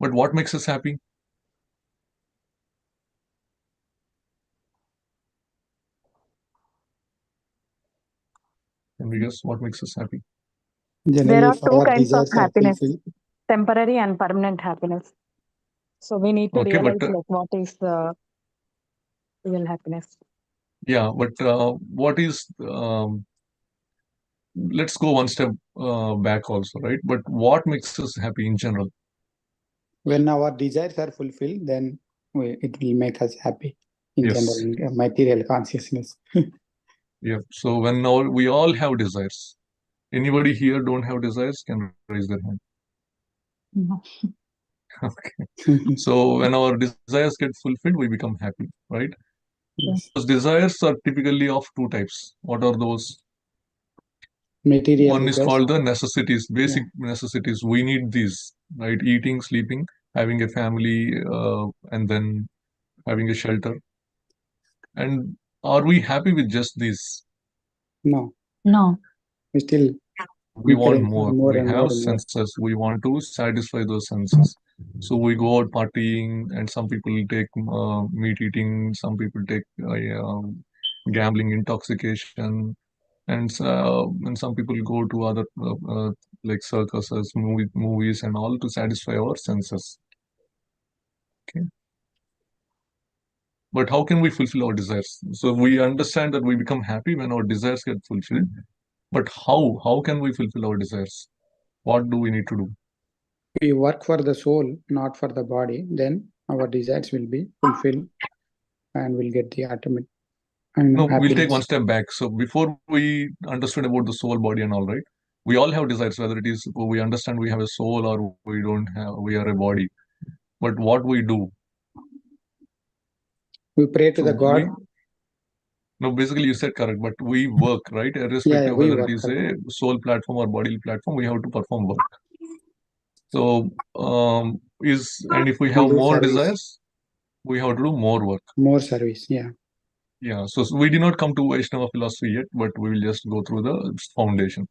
But what makes us happy? Can we guess what makes us happy? There Generally, are if two our kinds of desires are happiness, fulfilled, temporary and permanent happiness. So we need to Okay, realize but like what is the real happiness. yeah, but what is let's go one step back also, right? But what makes us happy in general? when our desires are fulfilled, then it will make us happy in Yes. general, material consciousness. Yeah. So when we all have desires. Anybody here don't have desires can raise their hand. No. Okay. So when our desires get fulfilled, we become happy, right? Yes. Those desires are typically of two types. What are those? Material One is desires. called the necessities, basic necessities. We need these, right? Eating, sleeping, having a family, and then having a shelter. And are we happy with just these? No, No. we still We want encourage more. more We and more have and more. senses. We want to satisfy those senses. So we go out partying, and some people take meat eating, some people take gambling, intoxication, and some people go to other like circuses, movies, and all to satisfy our senses. Okay. But how can we fulfill our desires? So we understand that we become happy when our desires get fulfilled. But how? How can we fulfill our desires? What do we need to do? We work for the soul, not for the body, then our desires will be fulfilled and we'll get the ultimate No, we'll take one happiness. step back. So before we understood about the soul, body, and all, right? We all have desires, whether it is we understand we have a soul or we don't have, we are a body. But what we do? We pray to So the God. No, basically you said correct, but we work, right? Irrespective of we whether work it is for a soul platform or body platform, we have to perform work. So and if we We have do more service. desires, we have to do more work. More service, yeah. Yeah. So we did not come to Vaishnava philosophy yet, but we will just go through the foundation.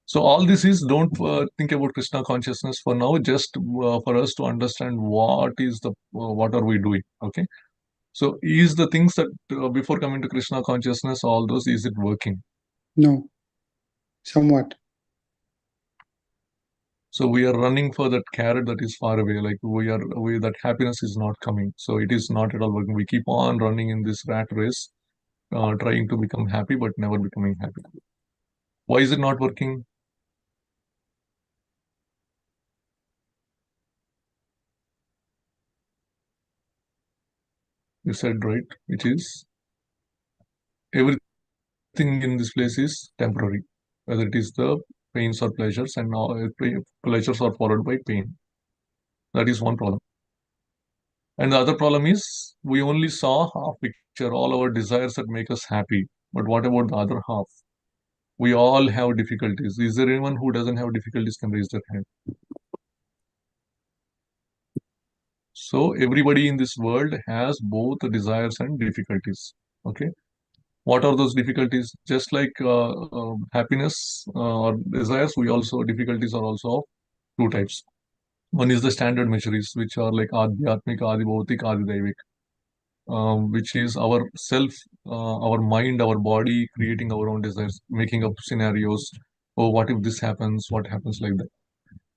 So all this is don't think about Krishna consciousness for now, just for us to understand what is the what are we doing. Okay. So is the things that before coming to Krishna consciousness, all those, is it working? No, somewhat. So we are running for that carrot that is far away. Like that happiness is not coming. So it is not at all working. We keep on running in this rat race, trying to become happy, but never becoming happy. Why is it not working? You said right, which is everything in this place is temporary, whether it is the pains or pleasures, and now pleasures are followed by pain. That is one problem. And the other problem is we only saw half picture, all our desires that make us happy. But what about the other half? We all have difficulties. Is there anyone who doesn't have difficulties can raise their hand? So everybody in this world has both desires and difficulties. Okay. What are those difficulties? Just like happiness or desires, difficulties are also of two types. One is the standard measures, which are like Adhyatmik, Adibhautik, Adidaivik, which is our self, our mind, our body creating our own desires, making up scenarios. Oh, what if this happens? What happens like that?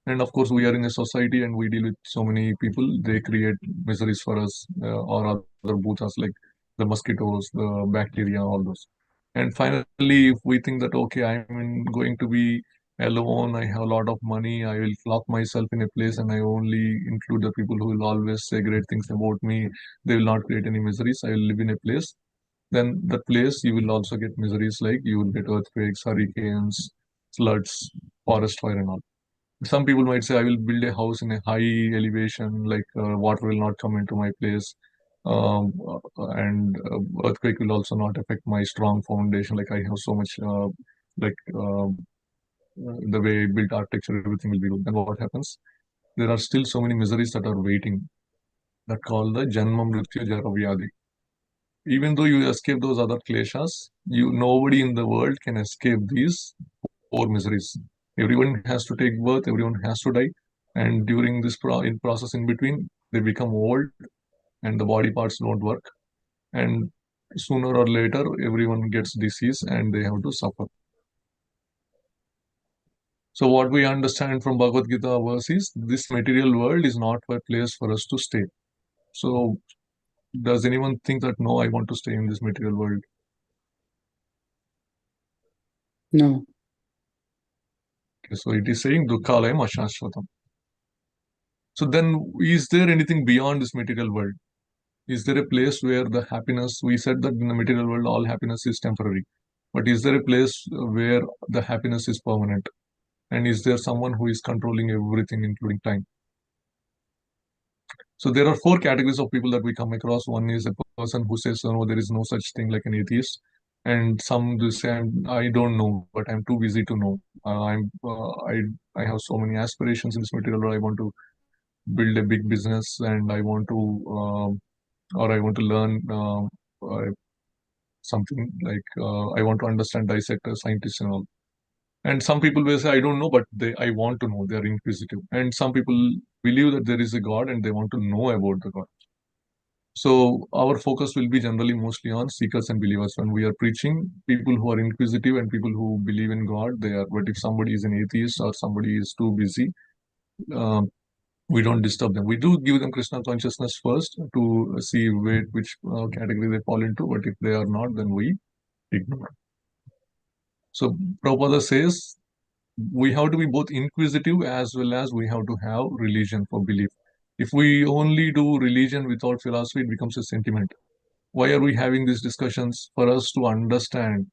And of course, we are in a society and we deal with so many people. They create miseries for us or other bhutas like the mosquitoes, the bacteria, all those. And finally, if we think that, okay, going to be alone, I have a lot of money, I will lock myself in a place and I only include the people who will always say great things about me. They will not create any miseries. I will live in a place. Then that place, you will also get miseries like you will get earthquakes, hurricanes, floods, forest fire, and all. Some people might say, I will build a house in a high elevation, like water will not come into my place. And earthquake will also not affect my strong foundation. Like I have so much, like the way I built architecture, everything will be good. Then what happens? There are still so many miseries that are waiting. That called the Janma Mrityu Jara Vyadi. Even though you escape those other kleshas, nobody in the world can escape these four miseries. Everyone has to take birth, everyone has to die. And during this process in between, they become old and the body parts don't work. And sooner or later, everyone gets disease and they have to suffer. So what we understand from Bhagavad Gita verse is this material world is not a place for us to stay. So does anyone think that no, I want to stay in this material world? No. Okay, so it is saying Dukkhalayam Ashashvatam. So then is there anything beyond this material world? Is there a place where the happiness, we said that in the material world all happiness is temporary, but is there a place where the happiness is permanent? And is there someone who is controlling everything, including time? So there are four categories of people that we come across. One is a person who says, no, there is no such thing like an atheist. And some do say, I don't know, but I'm too busy to know. I have so many aspirations in this material world. I want to build a big business, and I want to, or I want to learn something like I want to understand, dissect a scientist and all. And some people will say, I don't know, but I want to know. They are inquisitive. And some people believe that there is a God and they want to know about the God. So our focus will be generally mostly on seekers and believers. When we are preaching, people who are inquisitive and people who believe in God, they are. But if somebody is an atheist or somebody is too busy, um, we don't disturb them. We do give them Krishna consciousness first to see which category they fall into. But if they are not, then we ignore. So Prabhupada says we have to be both inquisitive as well as we have to have religion for belief. If we only do religion without philosophy, it becomes a sentiment. Why are we having these discussions? For us to understand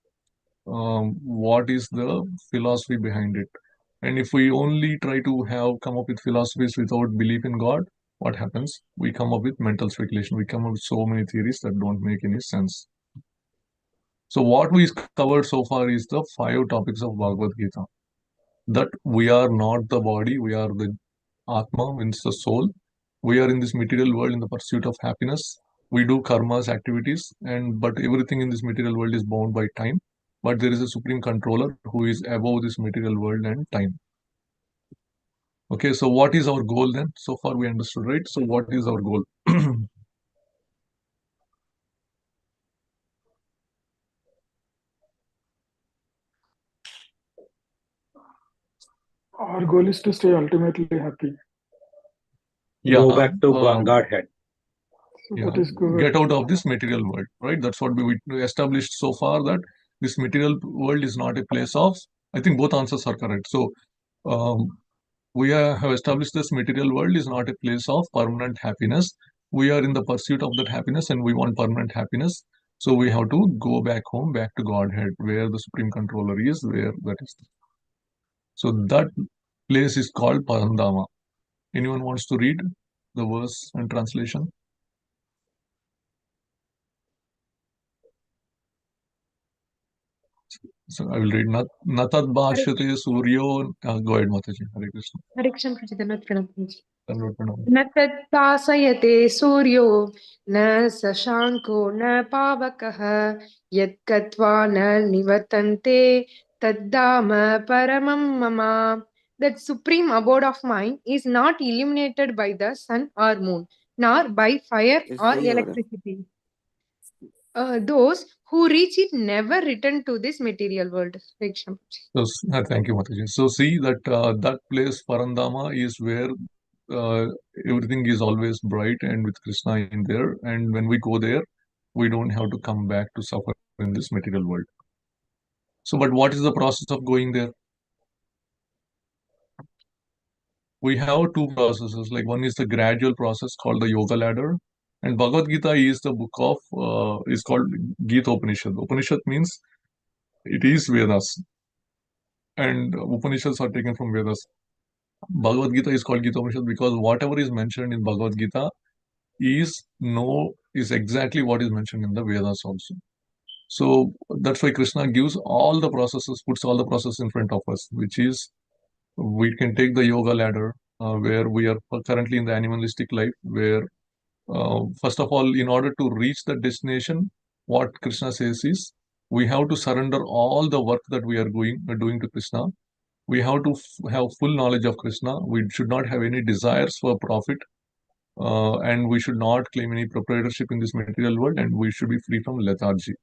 what is the philosophy behind it. And if we only try to come up with philosophies without belief in God, what happens? We come up with mental speculation. We come up with so many theories that don't make any sense. So what we covered so far is the 5 topics of Bhagavad Gita. That we are not the body, we are the Atma, means the soul. We are in this material world in the pursuit of happiness. We do karmas, activities, but everything in this material world is bound by time. But there is a supreme controller who is above this material world and time. Okay, so what is our goal then? So far we understood, right? So what is our goal? Our goal is to stay ultimately happy. Go back to Godhead. So Yeah, that is good. get out of this material world, right? That's what we established so far, that this material world is not a place of, I think both answers are correct. So we have established this material world is not a place of permanent happiness. We are in the pursuit of that happiness and we want permanent happiness. So we have to go back home, back to Godhead, where the Supreme Controller is, where that is. So that place is called Parandama. Anyone wants to read the verse and translation? So I will read. Natad bhashyate suryo. Go ahead, Mataji. Hare Krishna. Hare Krishna, Prajitanath Pranam. Convert Pranam. न तत्तासयते सूर्यो न शशाङ्को न पावकः यत्कत्वा न निवर्तन्ते तद्धाम परमं मम. That supreme abode of mine is not illuminated by the sun or moon, nor by fire or electricity. Those who reach it never return to this material world. So, thank you, Mataji. So see that that place Parandama is where everything is always bright and with Krishna in there. And when we go there, we don't have to come back to suffer in this material world. So, but what is the process of going there? We have 2 processes. Like one is the gradual process called the Yoga Ladder, and Bhagavad Gita is the book of is called Gita Upanishad. Upanishad means it is Vedas, and Upanishads are taken from Vedas. Bhagavad Gita is called Gita Upanishad because whatever is mentioned in Bhagavad Gita is exactly what is mentioned in the Vedas also. So that's why Krishna gives all the processes, puts all the processes in front of us, which is we can take the yoga ladder where we are currently in the animalistic life, where first of all, in order to reach the destination, what Krishna says is we have to surrender all the work that we are doing to Krishna, We have to have full knowledge of Krishna. We should not have any desires for profit, and we should not claim any proprietorship in this material world, and we should be free from lethargy.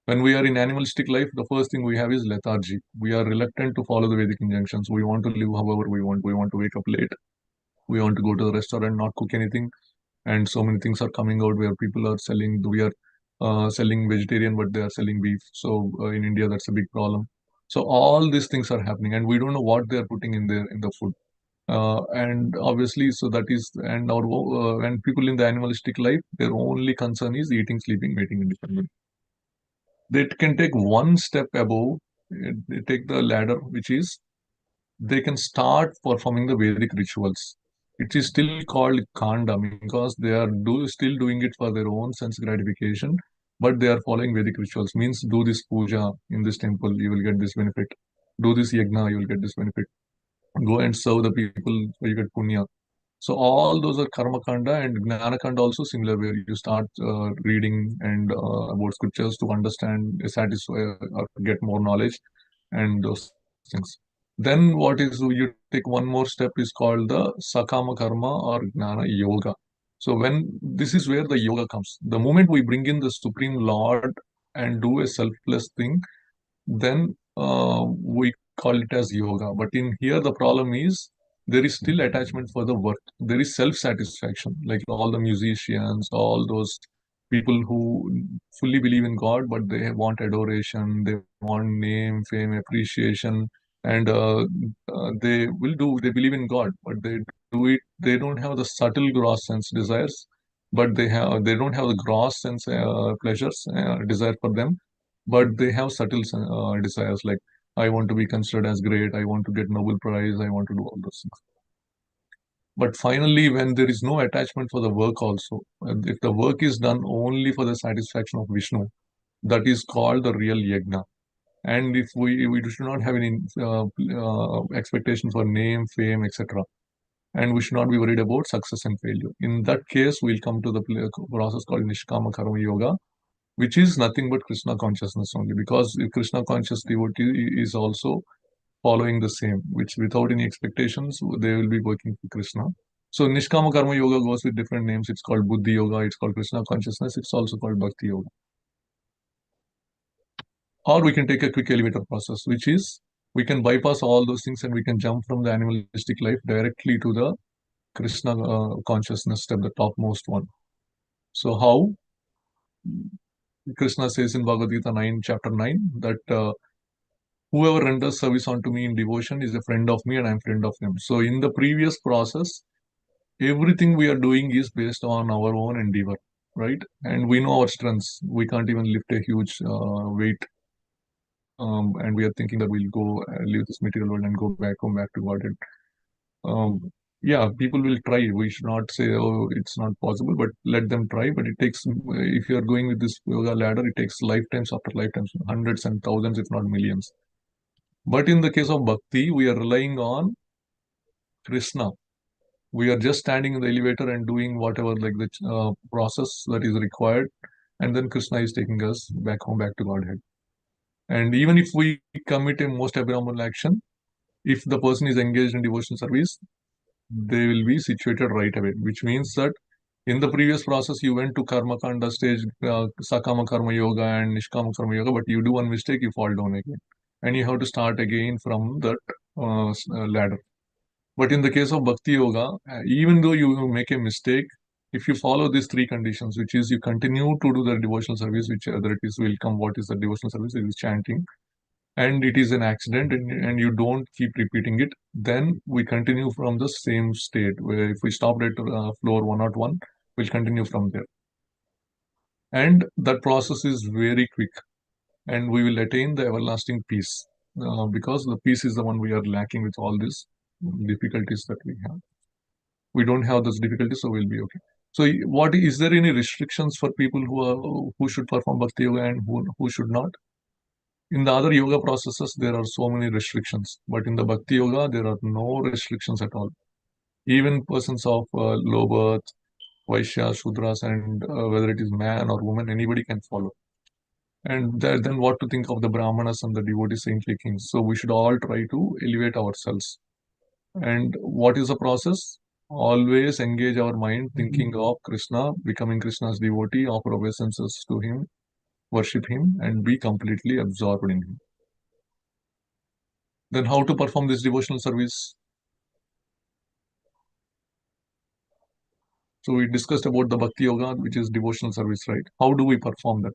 When we are in animalistic life, the first thing we have is lethargy. We are reluctant to follow the Vedic injunctions. We want to live however we want. We want to wake up late. We want to go to the restaurant, not cook anything. And so many things are coming out where people are selling, we are selling vegetarian, but they are selling beef. So in India, that's a big problem. So all these things are happening, and we don't know what they are putting in there in the food. And obviously, so that is, and our and people in the animalistic life, their only concern is eating, sleeping, mating, and dependent. They can take one step above, they take the ladder, which is they can start performing the Vedic rituals. It is still called Kanda because they are still doing it for their own sense gratification, but they are following Vedic rituals. Means do this puja in this temple, you will get this benefit. Do this yagna, you will get this benefit. Go and serve the people, you get punya. So all those are karma kanda, and gnana kanda also similar, where you start reading and about scriptures to understand, satisfy, or get more knowledge, and those things. Then what is, you take one more step, is called the sakama karma or gnana yoga. So when this is where the yoga comes. The moment we bring in the supreme lord and do a selfless thing, then we call it as yoga. But in here, the problem is there is still attachment for the work. There is self-satisfaction, like all the musicians, all those people who fully believe in God, but they want adoration, they want name, fame, appreciation, and they believe in God, but they do it. They don't have the subtle gross sense desires, but they don't have the gross sense pleasures, desire for them, but they have subtle desires, like I want to be considered as great, I want to get Nobel Prize, I want to do all those things. But finally, when there is no attachment for the work also, and if the work is done only for the satisfaction of Vishnu, that is called the real yagna. And if we should not have any expectation for name, fame, etc. And we should not be worried about success and failure. In that case, we'll come to the process called Nishkama Karma Yoga, which is nothing but Krishna consciousness only. Because if Krishna conscious devotee is also following the same, which without any expectations, they will be working for Krishna. So Nishkama Karma Yoga goes with different names. It's called Buddhi Yoga, it's called Krishna consciousness, it's also called Bhakti Yoga. Or we can take a quick elevator process, which is we can bypass all those things and we can jump from the animalistic life directly to the Krishna consciousness step, the topmost one. So how? Krishna says in Bhagavad Gita 9, chapter 9, that whoever renders service unto me in devotion is a friend of me and I am friend of him. So in the previous process, everything we are doing is based on our own endeavor, right? And we know our strengths. We can't even lift a huge weight. And we are thinking that we'll go leave this material world and go back, come back to God. Yeah, people will try. We should not say, oh, it's not possible, but let them try. But it takes, if you are going with this yoga ladder, it takes lifetimes after lifetimes, hundreds and thousands, if not millions. But in the case of bhakti, we are relying on Krishna. We are just standing in the elevator and doing whatever, like the process that is required, and then Krishna is taking us back home, back to Godhead. And even if we commit a most abnormal action, if the person is engaged in devotion service, they will be situated right away, which means that in the previous process, you went to Karma Kanda stage, Sakama Karma Yoga and Nishkama Karma Yoga, but you do one mistake, you fall down again. And you have to start again from that ladder. But in the case of Bhakti Yoga, even though you make a mistake, if you follow these three conditions, which is you continue to do the devotional service, which whether it is will come, what is the devotional service, it is chanting, and it is an accident, and you don't keep repeating it, then we continue from the same state, where if we stopped at floor 101, we'll continue from there. And that process is very quick, and we will attain the everlasting peace, because the peace is the one we are lacking with all these difficulties that we have. We don't have those difficulties, so we'll be okay. So what is there any restrictions for people who should perform bhakti yoga and who should not? In the other yoga processes, there are so many restrictions, but in the bhakti yoga, there are no restrictions at all. Even persons of low birth, Vaishya, Shudras, and whether it is man or woman, anybody can follow. And then what to think of the Brahmanas and the devotee saintly kings? So we should all try to elevate ourselves. And what is the process? Always engage our mind thinking of Krishna, becoming Krishna's devotee, offer obeisances to him, worship him, and be completely absorbed in him. Then how to perform this devotional service? So we discussed about the Bhakti Yoga, which is devotional service, right? How do we perform that?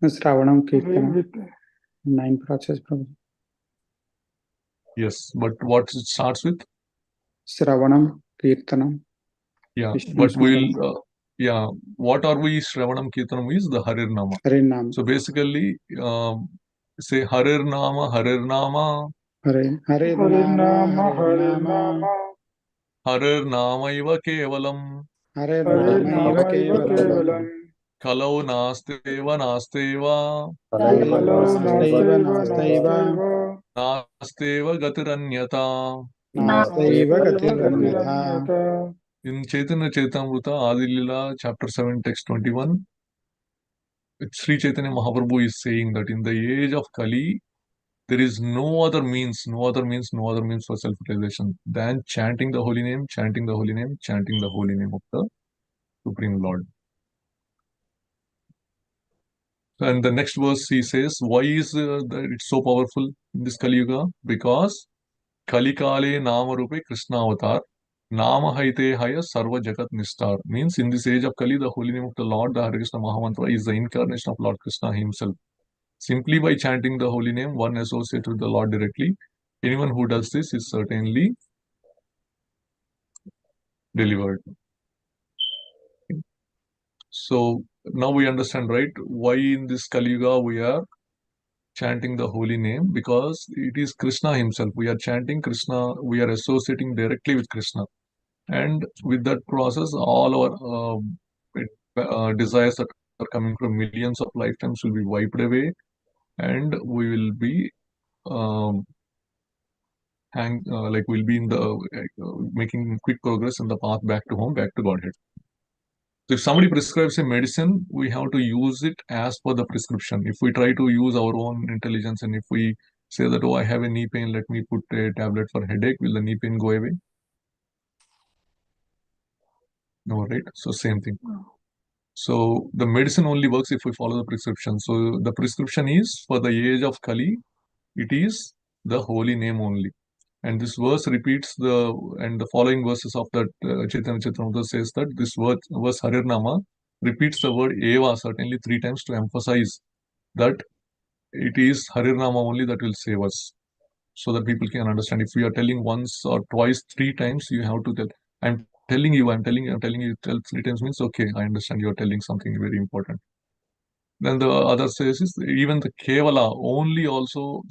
Sravanam Pray Kirtanam, with 9 process, Prabhu. Yes, but what it starts with? Sravanam Kirtanam, Yeah, Vishnu but Smaranam, yeah, what are we Shravanam Kirtanam is the Harir Nama. Harinam, So basically, say Harir Nama, Harir Nama, Hare Harinama, Harinama, Harinama, Harir Nama Iva Kevalam, Harinama Iva Harinama Iva Kevalam, Kevalam, Kalau Nasteva Nasteva, Kalau Kalau Nastaiva Nastaiva Nastaiva, Nastaiva, Nasteva Gatiranyata. Nastaiva Nastaiva Gatiranyatha. Gatiranyata. In Chaitanya Chaitamrita, Adi Lila, chapter 7, text 21, Sri Chaitanya Mahaprabhu is saying that in the age of Kali, there is no other means, no other means, no other means for self-realization than chanting the holy name, chanting the holy name, chanting the holy name of the Supreme Lord. And the next verse he says, why is it's so powerful in this Kali Yuga? Because Kali Kale Nama Rupe Krishna Avatar, Nama Haite Haya Sarva Jagat Nistar. Means in this age of Kali, the holy name of the Lord, the Hare Krishna Mahamantra, is the incarnation of Lord Krishna himself. Simply by chanting the holy name, one associates with the Lord directly. Anyone who does this is certainly delivered. So now we understand, right, why in this Kali Yuga we are chanting the holy name, because it is Krishna himself. We are chanting Krishna, we are associating directly with Krishna. And with that process, all our desires that are coming from millions of lifetimes will be wiped away, and we will be um, like we'll be in the making quick progress in the path back to home, back to Godhead. So if somebody prescribes a medicine, we have to use it as per the prescription. If we try to use our own intelligence, and if we say that, oh, I have a knee pain, let me put a tablet for headache, will the knee pain go away? No, right? So same thing. So the medicine only works if we follow the prescription. So the prescription is for the age of Kali, it is the holy name only. And this verse repeats and the following verses of that Chaitanya Charitamrita says that this verse Harir Nama repeats the word Eva certainly 3 times to emphasize that it is Harir Nama only that will save us, so that people can understand. If we are telling once or twice, 3 times, you have to tell, I'm telling you, I'm telling you, I'm telling you, tell 3 times means, okay, I understand you are telling something very important. Then the other says is even the Kevala only also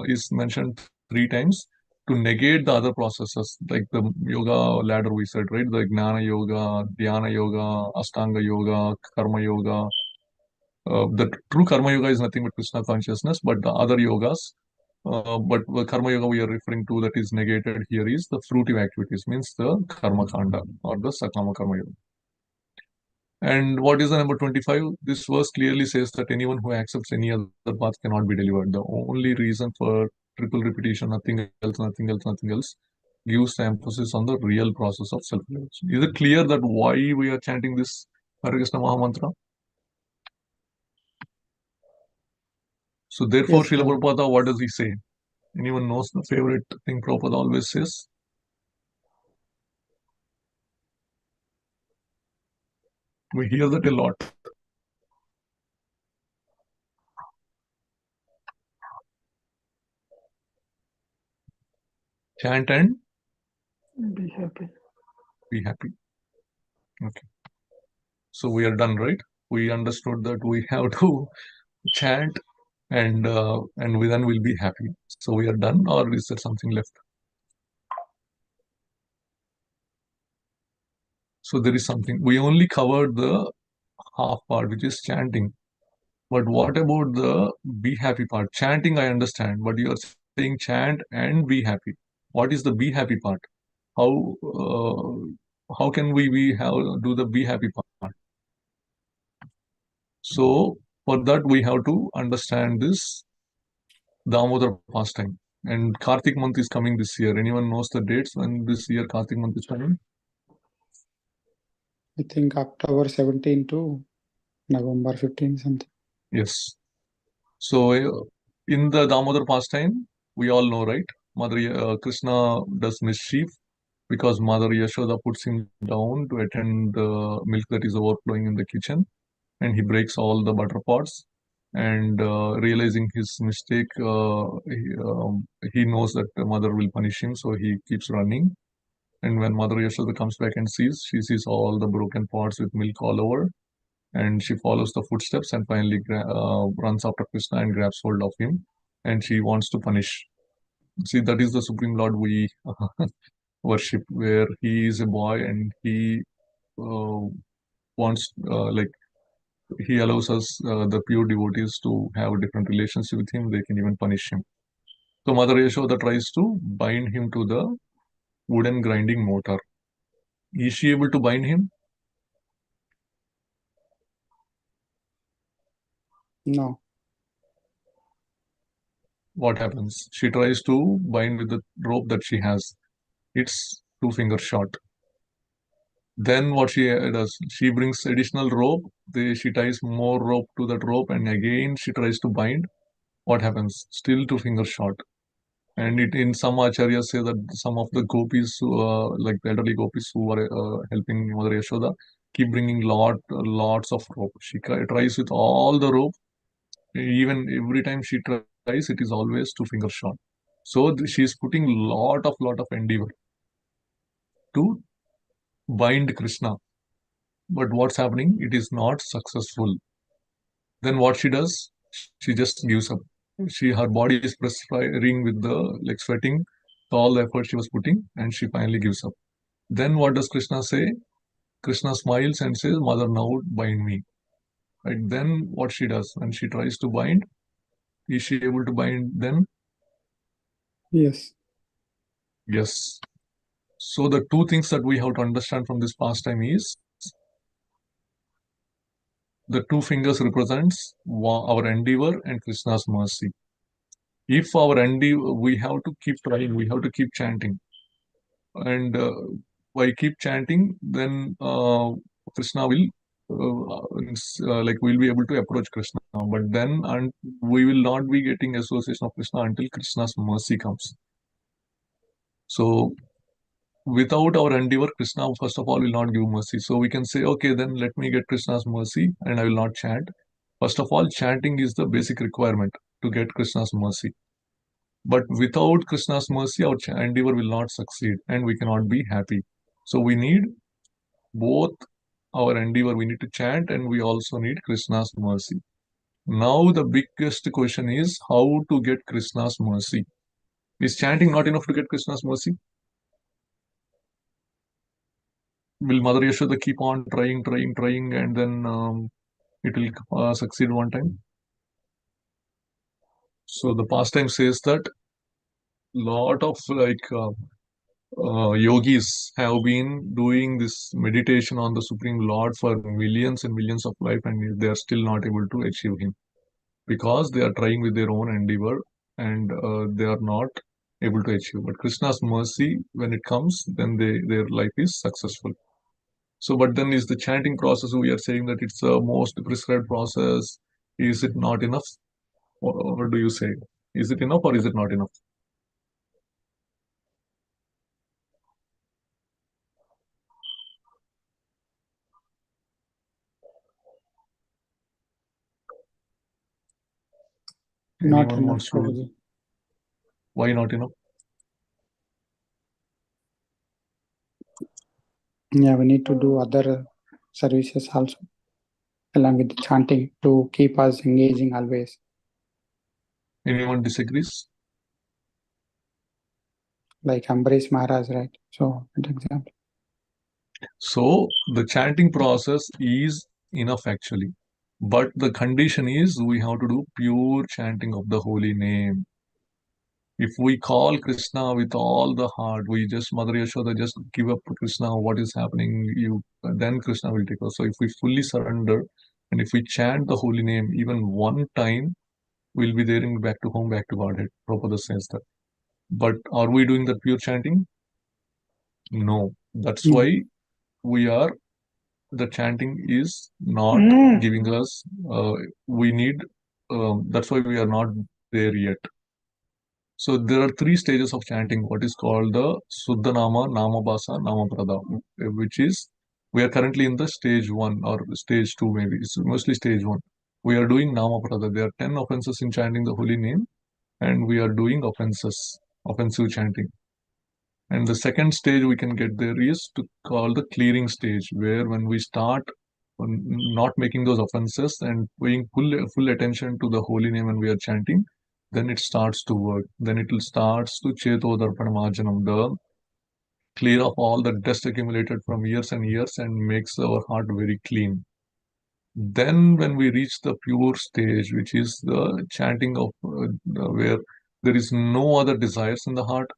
is mentioned 3 times to negate the other processes, like the yoga ladder we said, right? The Gnana Yoga, Dhyana Yoga, Astanga Yoga, Karma Yoga. The true Karma Yoga is nothing but Krishna consciousness, but the other yogas, but the Karma Yoga we are referring to that is negated here is the fruitive activities, means the Karma Kanda or the Sakama Karma Yoga. And what is the number 25? This verse clearly says that anyone who accepts any other path cannot be delivered. The only reason for triple repetition, nothing else, nothing else, nothing else, gives the emphasis on the real process of self-realization. Is it clear that why we are chanting this Hare Krishna Mahamantra? So therefore, Yes, Srila Prabhu. Prabhupada, what does he say? Anyone knows the favorite thing Prabhupada always says? We hear that a lot. Chant and Be happy. be happy. Okay. So we are done, right? We understood that we have to chant and then we'll be happy. So we are done, or is there something left? So there is something. We only covered the half part, which is chanting. But what about the be happy part? Chanting, I understand, but you are saying chant and be happy. What is the be happy part? How how can we do the be happy part? So for that we have to understand this Damodar pastime. And Kartik month is coming this year. Anyone knows the dates when this year Kartik month is coming? I think October 17 to November 15 something. Yes. So in the Damodar pastime, we all know, right? Mother Krishna does mischief because Mother Yashoda puts him down to attend the milk that is overflowing in the kitchen, and he breaks all the butter pots. And realizing his mistake, he knows that the mother will punish him, so he keeps running. And when Mother Yashoda comes back and she sees all the broken pots with milk all over, and she follows the footsteps and finally runs after Krishna and grabs hold of him, and she wants to punish. See, that is the Supreme Lord we worship, where he is a boy and he uh, wants, like, he allows us, the pure devotees, to have a different relationship with him. They can even punish him. So Mother Yashoda tries to bind him to the wooden grinding mortar. Is she able to bind him? No. What happens? She tries to bind with the rope that she has. It's 2 finger short. Then what she does? She brings additional rope. She ties more rope to that rope, and again she tries to bind. What happens? Still 2 finger short. And in some acharyas say that some of the gopis, like the elderly gopis who are helping Mother Yashoda, keep bringing lots of rope. She tries with all the rope. Even every time she tries, it is always 2 finger short. So she is putting lot of endeavor to bind Krishna. But what's happening? It is not successful. Then what she does? She just gives up. Her body is perspiring with the, like, sweating, all the effort she was putting, and she finally gives up. Then what does Krishna say? Krishna smiles and says, "Mother, now bind me." Right? Then what she does when she tries to bind? Is she able to bind then? Yes. Yes. So the two things that we have to understand from this pastime is the 2 fingers represents our endeavor and Krishna's mercy. If our endeavor, we have to keep trying, we have to keep chanting, and by keep chanting, then Krishna will, like, we'll be able to approach Krishna. But then, and we will not be getting association of Krishna until Krishna's mercy comes. So without our endeavor, Krishna first of all will not give mercy. So we can say, okay, then let me get Krishna's mercy and I will not chant. First of all, chanting is the basic requirement to get Krishna's mercy. But without Krishna's mercy, our endeavor will not succeed and we cannot be happy. So we need both our endeavor, we need to chant, and we also need Krishna's mercy. Now, the biggest question is how to get Krishna's mercy. Is chanting not enough to get Krishna's mercy? Will Mother Yashoda keep on trying, and then it will succeed one time? So the pastime says that lot of, like, yogis have been doing this meditation on the Supreme Lord for millions and millions of life, and they are still not able to achieve Him because they are trying with their own endeavor, and they are not able to achieve. But Krishna's mercy, when it comes, then their life is successful. So, but then is the chanting process, we are saying that it's the most prescribed process. Is it not enough? What do you say? Is it enough or is it not enough? Not Anyone enough, wants to? Prabhuji. Why not enough? Yeah, we need to do other services also, along with the chanting, to keep us engaging always. Anyone disagrees? Like Ambarish Maharaj, right? So, an example. So the chanting process is enough actually. But the condition is we have to do pure chanting of the holy name. If we call Krishna with all the heart, we just Mother Yashoda just give up to Krishna. What is happening? Then Krishna will take us. So if we fully surrender, and if we chant the holy name even one time, we'll be there in back to home, back to Godhead. Prabhupada says that. But are we doing the pure chanting? No. That's why we are. The chanting is not giving us. We need. That's why we are not there yet. So there are three stages of chanting, what is called the Suddhanama, Namabhasa, Namaprada, which is we are currently in the stage one or stage two, maybe. It's mostly stage one. We are doing Namaprada. There are 10 offenses in chanting the holy name, and we are doing offensive chanting. And the second stage we can get there is to call the clearing stage, where when we start not making those offenses and paying full attention to the holy name when we are chanting, then it starts to work. Then it will starts to cheto darpanamarjanam, the clear of all the dust accumulated from years and years and makes our heart very clean. Then when we reach the pure stage, which is the chanting of where there is no other desires in the heart,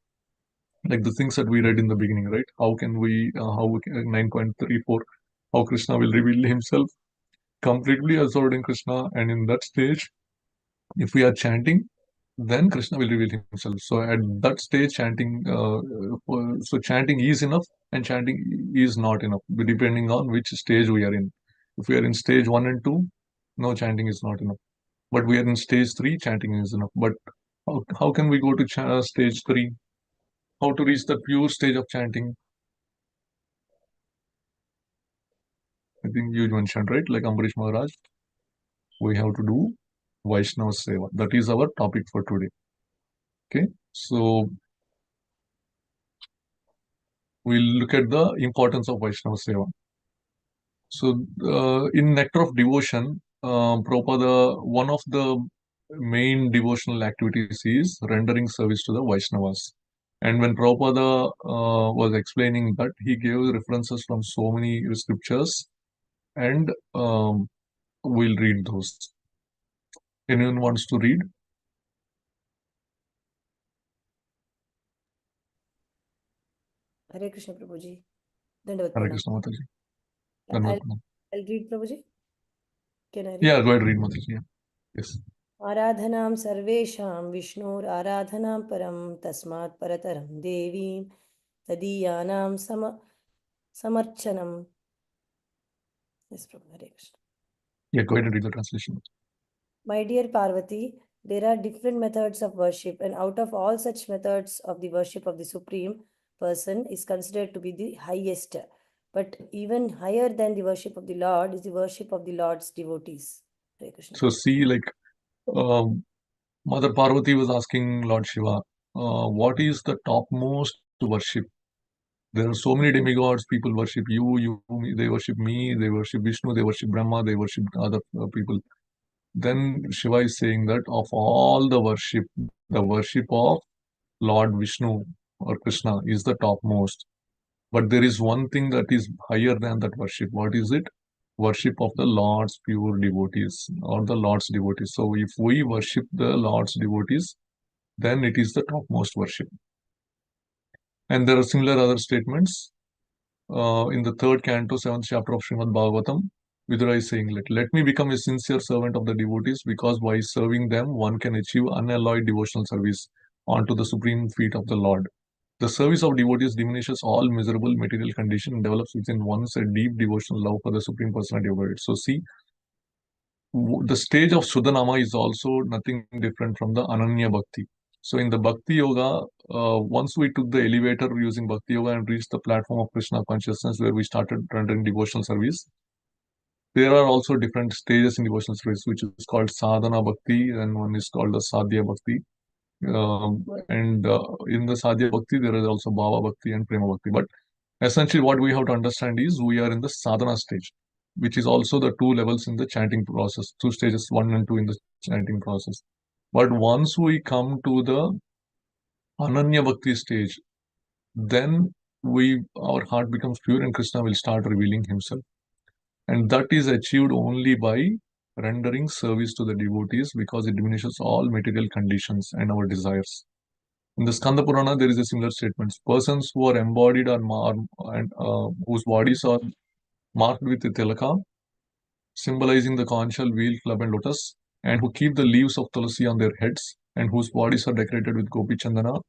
like the things that we read in the beginning, right? How can we, 9.34, how Krishna will reveal himself completely absorbed in Krishna. And in that stage, if we are chanting, then Krishna will reveal himself. So at that stage, so chanting is enough and chanting is not enough, depending on which stage we are in. If we are in stage 1 and 2, no, chanting is not enough. But we are in stage 3, chanting is enough. But how can we go to stage 3? How to reach the pure stage of chanting? I think you mentioned, right? Like Ambarish Maharaj, we have to do Vaishnava Seva. That is our topic for today. Okay, so we'll look at the importance of Vaishnava Seva. So, in Nectar of Devotion, Prabhupada, one of the main devotional activities is rendering service to the Vaishnavas. And when Prabhupada was explaining that, he gave references from so many scriptures, and we'll read those. Anyone wants to read? Hare Krishna Prabhuji. Dandavat Hare Pranam. Krishna Mataji. I'll, Dandavat Pranam. I'll read Prabhuji. Can I read? Yeah, go ahead, read Mataji. Yeah. Yes. आराधनां सर्वेषां विष्णोराराधनां परं तस्मात् परतरं देवीं तदीयानां समर्चनम्. Yes, Prabhu. Hare Krishna. Yeah, go ahead and read the translation. My dear Parvati, there are different methods of worship, and out of all such methods of the worship of the Supreme Person is considered to be the highest. But even higher than the worship of the Lord is the worship of the Lord's devotees. Hare Krishna. So see, like Mother Parvati was asking Lord Shiva, what is the topmost worship? There are so many demigods, people worship you, they worship me, they worship Vishnu, they worship Brahma, they worship other people. Then Shiva is saying that of all the worship of Lord Vishnu or Krishna is the topmost. But there is one thing that is higher than that worship. What is it? Worship of the Lord's pure devotees or the Lord's devotees. So if we worship the Lord's devotees, then it is the topmost worship. And there are similar other statements. In the third canto, 7th chapter of Srimad Bhagavatam, Vidura is saying, let me become a sincere servant of the devotees, because by serving them, one can achieve unalloyed devotional service onto the supreme feet of the Lord. The service of devotees diminishes all miserable material condition and develops within one's a deep devotional love for the Supreme Personality of Godhead. So see, the stage of Shuddhanama is also nothing different from the Ananya Bhakti. So in the Bhakti Yoga, once we took the elevator using Bhakti Yoga and reached the platform of Krishna consciousness where we started rendering devotional service, there are also different stages in devotional service, which is called Sadhana Bhakti, and one is called the Sadhya Bhakti. And in the Sadhya Bhakti, there is also Bhava Bhakti and Prema Bhakti. But essentially, what we have to understand is we are in the sadhana stage, which is also the two levels in the chanting process, two stages, 1 and 2 in the chanting process. But once we come to the Ananya Bhakti stage, then our heart becomes pure and Krishna will start revealing himself. And that is achieved only by rendering service to the devotees, because it diminishes all material conditions and our desires. In the Skanda Purana, there is a similar statement. Persons who are embodied and whose bodies are marked with the tilaka, symbolizing the conch shell, wheel, club, and lotus, and who keep the leaves of tulsi on their heads, and whose bodies are decorated with gopi chandana,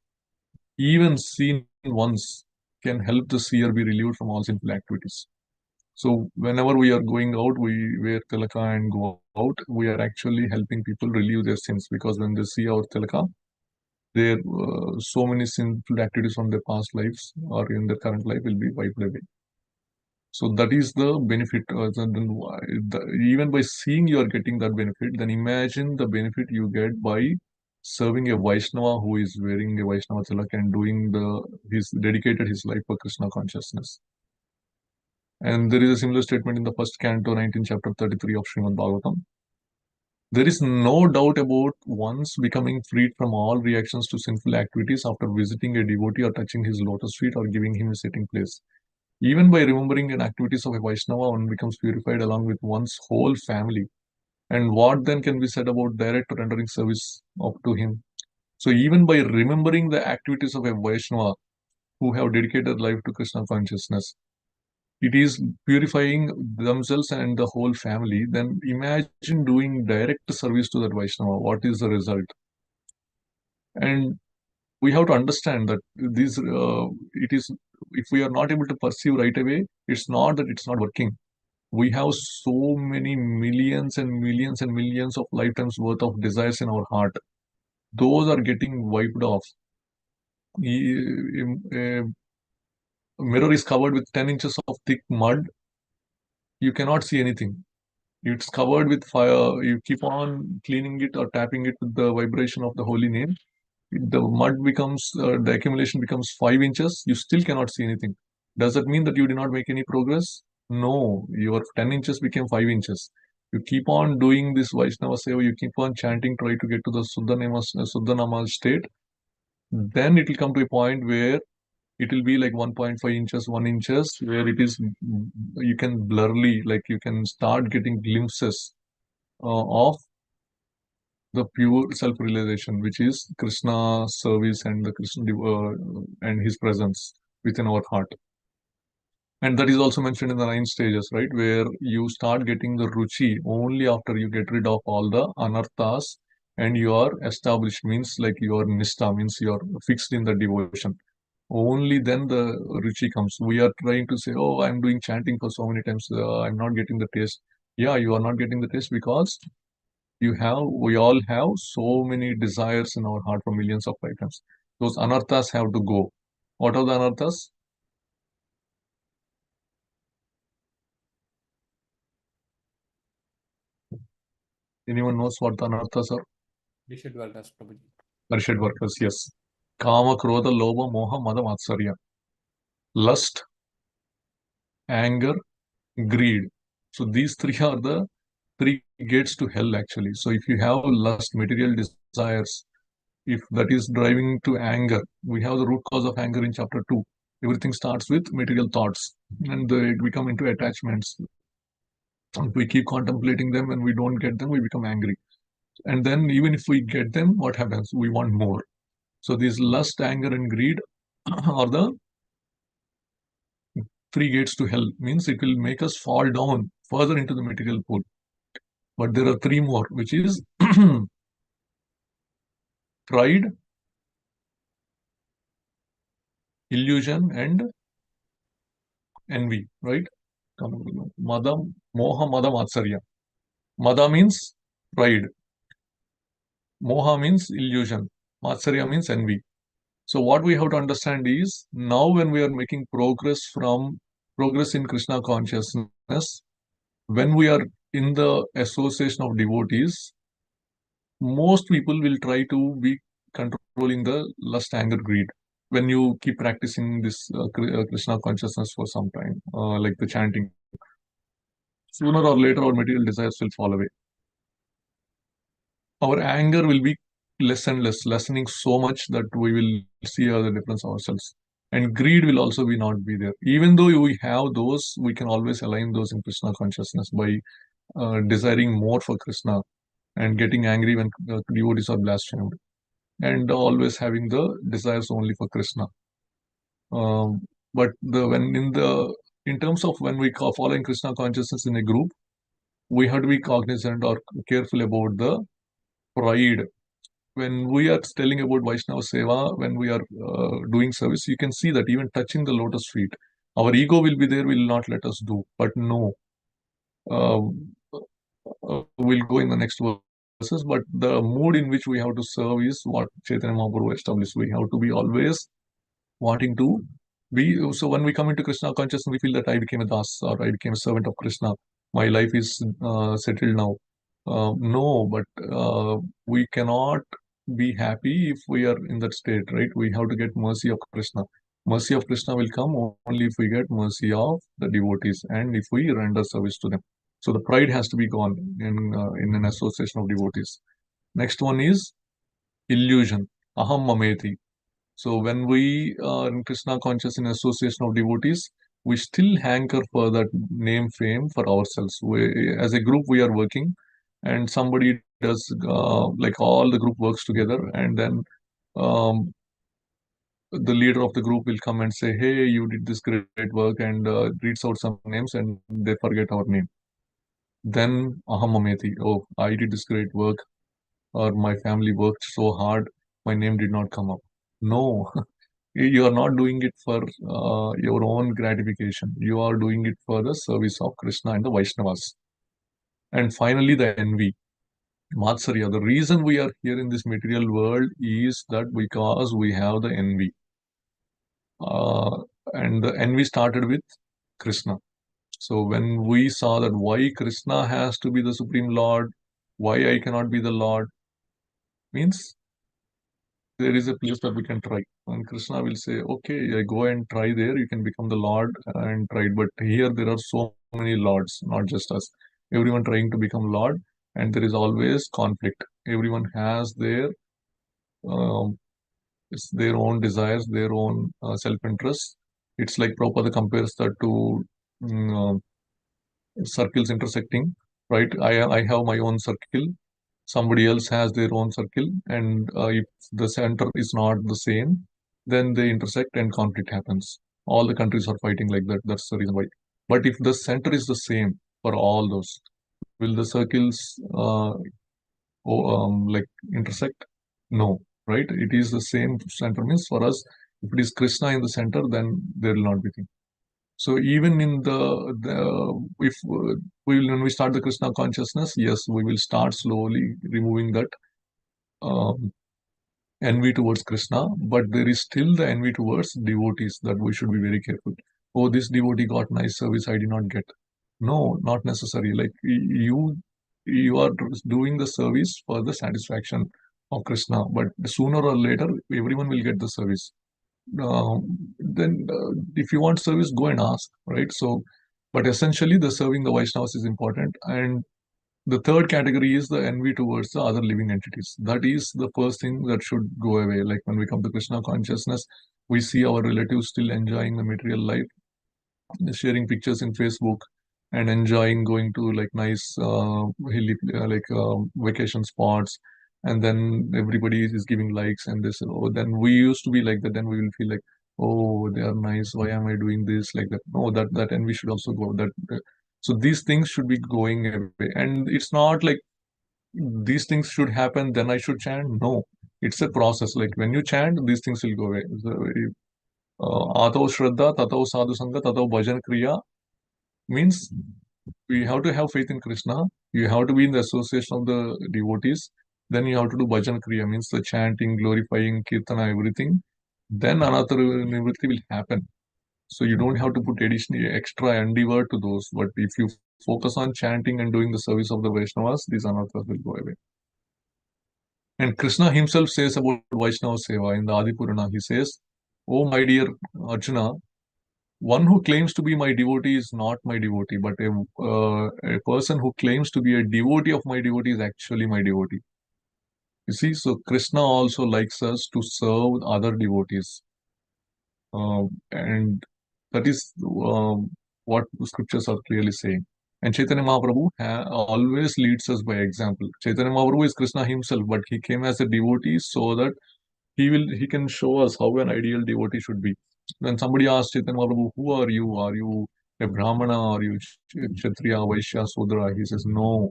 even seen once, can help the seer be relieved from all sinful activities. So whenever we are going out, we wear tilaka and go out. We are actually helping people relieve their sins, because when they see our tilaka, their so many sinful activities from their past lives or in their current life will be wiped away. So that is the benefit. Even by seeing you are getting that benefit, then imagine the benefit you get by serving a Vaishnava who is wearing a Vaishnava tilak and doing he's dedicated his life for Krishna consciousness. And there is a similar statement in the first canto, 19th chapter 33 of Srimad Bhagavatam. There is no doubt about one's becoming freed from all reactions to sinful activities after visiting a devotee or touching his lotus feet or giving him a sitting place. Even by remembering an activities of a Vaishnava, one becomes purified along with one's whole family. And what then can be said about direct rendering service up to him? So even by remembering the activities of a Vaishnava who have dedicated life to Krishna consciousness, it is purifying themselves and the whole family. Then imagine doing direct service to that Vaishnava. What is the result? And we have to understand that it is, if we are not able to perceive right away, it's not that it's not working. We have so many millions and millions and millions of lifetimes worth of desires in our heart. Those are getting wiped off. A mirror is covered with 10 inches of thick mud. You cannot see anything. It's covered with fire. You keep on cleaning it or tapping it with the vibration of the holy name. The mud becomes, the accumulation becomes 5 inches. You still cannot see anything. Does that mean that you did not make any progress? No, your 10 inches became 5 inches. You keep on doing this Vaishnava Seva, you keep on chanting, try to get to the Suddhanama state. Then it will come to a point where it will be like 1.5 inches, 1 inches, where it is, you can blurly, like you can start getting glimpses of the pure self-realization, which is Krishna service and the and his presence within our heart. And that is also mentioned in the 9 stages, right? Where you start getting the ruchi only after you get rid of all the anarthas and you are established, means like you are nishta, means you are fixed in the devotion. Only then the ruchi comes. We are trying to say, oh, I'm doing chanting for so many times, I'm not getting the taste. Yeah, you are not getting the taste because we all have so many desires in our heart for millions of lifetimes. Those anarthas have to go. What are the anarthas? Anyone knows what the anarthas are? Arishad Prabhuji. Arishad workers, yes. Kama, Krodha, Lobha, Moha, Mada, Matsarya. Lust, anger, greed. So these three are the 3 gates to hell actually. So if you have lust, material desires, if that is driving to anger, we have the root cause of anger in chapter 2. Everything starts with material thoughts and they become into attachments. If we keep contemplating them and we don't get them, we become angry. And then even if we get them, what happens? We want more. So these lust, anger, and greed are the 3 gates to hell. Means it will make us fall down further into the material pool. But there are 3 more, which is pride, illusion, and envy, right? Mada, Moha, Mada, Matsarya. Mada means pride. Moha means illusion. Matsarya means envy. So what we have to understand is, now when we are making progress in Krishna consciousness, when we are in the association of devotees, most people will try to be controlling the lust, anger, greed. When you keep practicing this Krishna consciousness for some time, like the chanting, sooner or later our material desires will fall away. Our anger will be less and less, lessening so much that we will see the difference ourselves. And greed will also not be there. Even though we have those, we can always align those in Krishna consciousness by desiring more for Krishna and getting angry when devotees are blasphemed. and always having the desires only for Krishna. But in terms of when we following Krishna consciousness in a group, we have to be cognizant or careful about the pride. When we are telling about Vaishnava Seva, when we are doing service, you can see that even touching the lotus feet, our ego will be there, will not let us do. But no, we'll go in the next verses. But the mood in which we have to serve is what Chaitanya Mahaprabhu established. We have to be always wanting to be. So when we come into Krishna consciousness, we feel that I became a das or I became a servant of Krishna. My life is settled now. No, but we cannot be happy if we are in that state, right? We have to get mercy of Krishna. Mercy of Krishna will come only if we get mercy of the devotees and if we render service to them. So the pride has to be gone in an association of devotees. Next one is illusion, aham mameti. So when we are in Krishna conscious in association of devotees, we still hanker for that name, fame for ourselves. As a group, we are working, and somebody does like all the group works together, and then um, the leader of the group will come and say, "Hey, you did this great work," and reads out some names, and they forget our name. Then ahamameti. Oh, I did this great work, or my family worked so hard, my name did not come up. No, you are not doing it for your own gratification. You are doing it for the service of Krishna and the Vaishnavas. And finally, the envy, Matsarya. The reason we are here in this material world is that because we have the envy. And the envy started with Krishna. So when we saw that why Krishna has to be the Supreme Lord, why I cannot be the Lord, means there is a place that we can try. And Krishna will say, okay, go and try there. You can become the Lord and try it. But here there are so many lords, not just us. Everyone trying to become Lord, and there is always conflict. Everyone has um, their own desires, their own self-interest. It's like Prabhupada compares that to mm, circles intersecting, right? I have my own circle, somebody else has their own circle, and if the center is not the same, then they intersect and conflict happens. All the countries are fighting like that. That's the reason why. But if the center is the same for all those, will the circles like intersect? No, right? It is the same center. Means for us, if it is Krishna in the center, then there will not be thing. So even in the if when we start the Krishna consciousness, yes, we will start slowly removing that um, envy towards Krishna, but there is still the envy towards devotees that we should be very careful. Oh, this devotee got nice service, I did not get. No, not necessary. Like you are doing the service for the satisfaction of Krishna, but sooner or later, everyone will get the service. Then if you want service, go and ask, right? So, but essentially, the serving the Vaishnavas is important. And the third category is the envy towards the other living entities. That is the first thing that should go away. Like when we come to Krishna consciousness, we see our relatives still enjoying the material life, sharing pictures in Facebook, and enjoying going to like nice hilly vacation spots. And then everybody is giving likes, and this. Oh, then we used to be like that. Then we will feel like, oh, they are nice. Why am I doing this like that? No, that envy should also go. So these things should be going away, and it's not like these things should happen, then I should chant. No, it's a process. Like when you chant, these things will go away. So, Atau Shraddha, Tatau Sadhu Sangha, Tatau Bhajan Kriya means we have to have faith in Krishna. You have to be in the association of the devotees. Then you have to do Bhajan Kriya, means the chanting, glorifying, Kirtana, everything. Then another nivritti will happen. So you don't have to put additional extra endeavor to those. But if you focus on chanting and doing the service of the Vaishnavas, these anarthas will go away. And Krishna himself says about Vaishnava Seva in the Adi Purana. He says, "Oh, my dear Arjuna, one who claims to be my devotee is not my devotee, but a person who claims to be a devotee of my devotee is actually my devotee." You see, so Krishna also likes us to serve other devotees. And that is what the scriptures are clearly saying. And Chaitanya Mahaprabhu always leads us by example. Chaitanya Mahaprabhu is Krishna himself, but he came as a devotee so that he can show us how an ideal devotee should be. When somebody asks Chaitanya Mahaprabhu, who are you? Are you a Brahmana? Are you Kshatriya, Vaishya, Sudra? He says, no,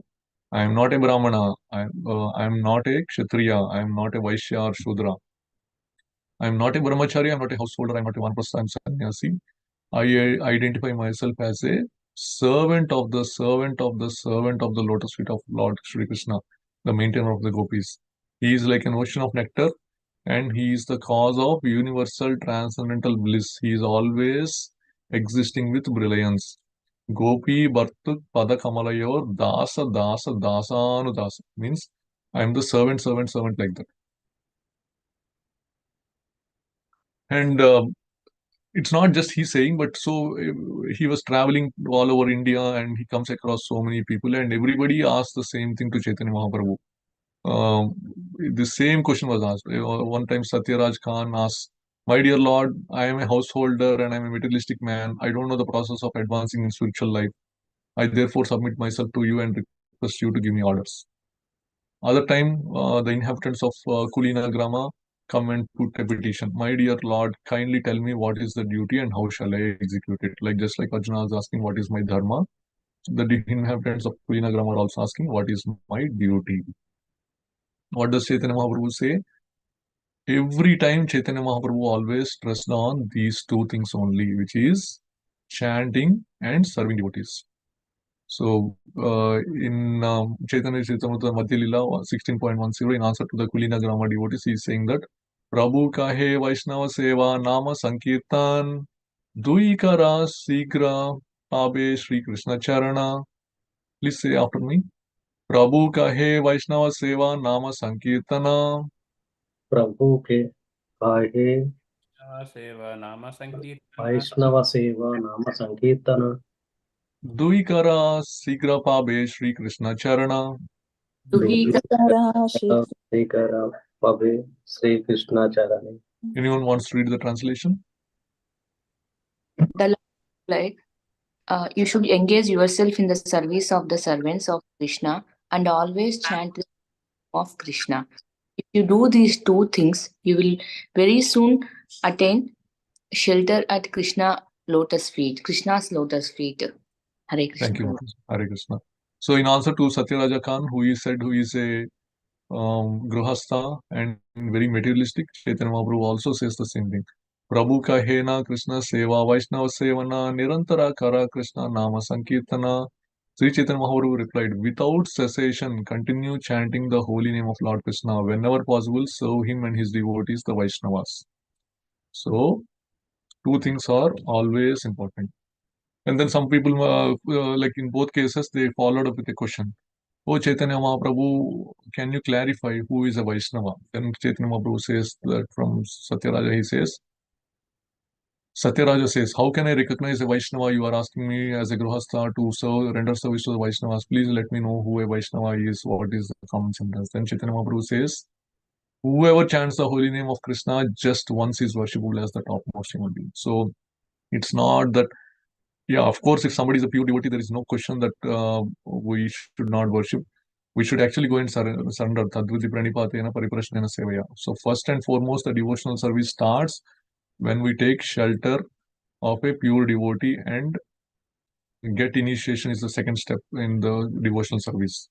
I am not a Brahmana. I am not a Kshatriya. I am not a Vaishya or Shudra. I am not a Brahmachari. I am not a householder. I am not a Vanaprastha. I am sannyasi. I identify myself as a servant of the servant of the servant of the lotus feet of Lord Shri Krishna, the maintainer of the gopis. He is like an ocean of nectar and he is the cause of universal transcendental bliss. He is always existing with brilliance. Gopi Bhartuk Pada Kamalayor Dasa Dasa Dasanu Dasa means I am the servant, servant, servant like that. And it's not just he saying, but so he was traveling all over India and he comes across so many people, and everybody asked the same thing to Chaitanya Mahaprabhu. The same question was asked. One time Satyaraj Khan asked, my dear Lord, I am a householder and I am a materialistic man. I don't know the process of advancing in spiritual life. I therefore submit myself to you and request you to give me orders. Other time, the inhabitants of Kulina Grama come and put a petition. My dear Lord, kindly tell me what is the duty and how shall I execute it? Like just like Arjuna is asking what is my dharma, the inhabitants of Kulina Grama are also asking what is my duty. What does Chaitanya Mahaprabhu say? Every time Chaitanya Mahaprabhu always stressed on these two things only, which is chanting and serving devotees. So in Chaitanya Charitamrita Madhya Lila 16.10, in answer to the Kulina Grama devotees, he is saying that Prabhu kahe Vaishnava Seva Nama Sankirtan Dui Kara Sigra Pabe Shri Krishna Charana. Please say after me. Prabhu kahe Vaishnava Seva Nama Sankirtana प्रभु के काहे Seva Nama Sankirtana वैष्णव सेवा नाम संकीर्तन Dui Kara Sigra Pabe Shri Krishna Charana. Duhikara Shri लेकर पवे श्री कृष्ण चरण. Anyone wants to read the translation? the like you should engage yourself in the service of the servants of Krishna and always chant the name of Krishna. If you do these two things, you will very soon attain shelter at Krishna's lotus feet. Hare Krishna. Thank you, Hare Krishna. So, in answer to Satyaraja Khan, who is a Grihastha and very materialistic, Chaitanya Mahaprabhu also says the same thing. Prabhu ka hena Krishna seva Vaishnava sevana nirantara kara Krishna nama sankirtana. Sri Chaitanya Mahaprabhu replied, without cessation, continue chanting the holy name of Lord Krishna. Whenever possible, serve him and his devotees, the Vaishnavas. So, two things are always important. And then some people, like in both cases, they followed up with a question. Oh, Chaitanya Mahaprabhu, can you clarify who is a Vaishnava? Then Chaitanya Mahaprabhu says that from Satyaraja, Satyaraja says, how can I recognize a Vaishnava? You are asking me as a Grihastha to render service to the Vaishnavas. Please let me know who a Vaishnava is, what is the common symptoms. Then Chaitanya Mahaprabhu says, whoever chants the holy name of Krishna just once is worshipable as the topmost human being. So it's not that, yeah, of course, if somebody is a pure devotee, there is no question that we should not worship. We should actually go and surrender. Tadviti pranipatena pariprashnena sevaya. So first and foremost, the devotional service starts when we take shelter of a pure devotee, and get initiation is the second step in the devotional service.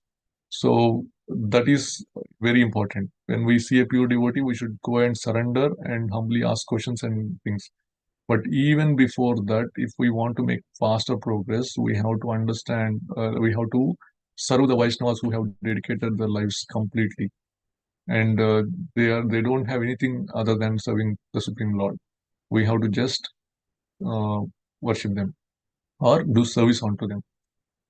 So that is very important. When we see a pure devotee, we should go and surrender and humbly ask questions and things. But even before that, if we want to make faster progress, we have to understand, we have to serve the Vaishnavas who have dedicated their lives completely. And they don't have anything other than serving the Supreme Lord. We have to just worship them or do service onto them.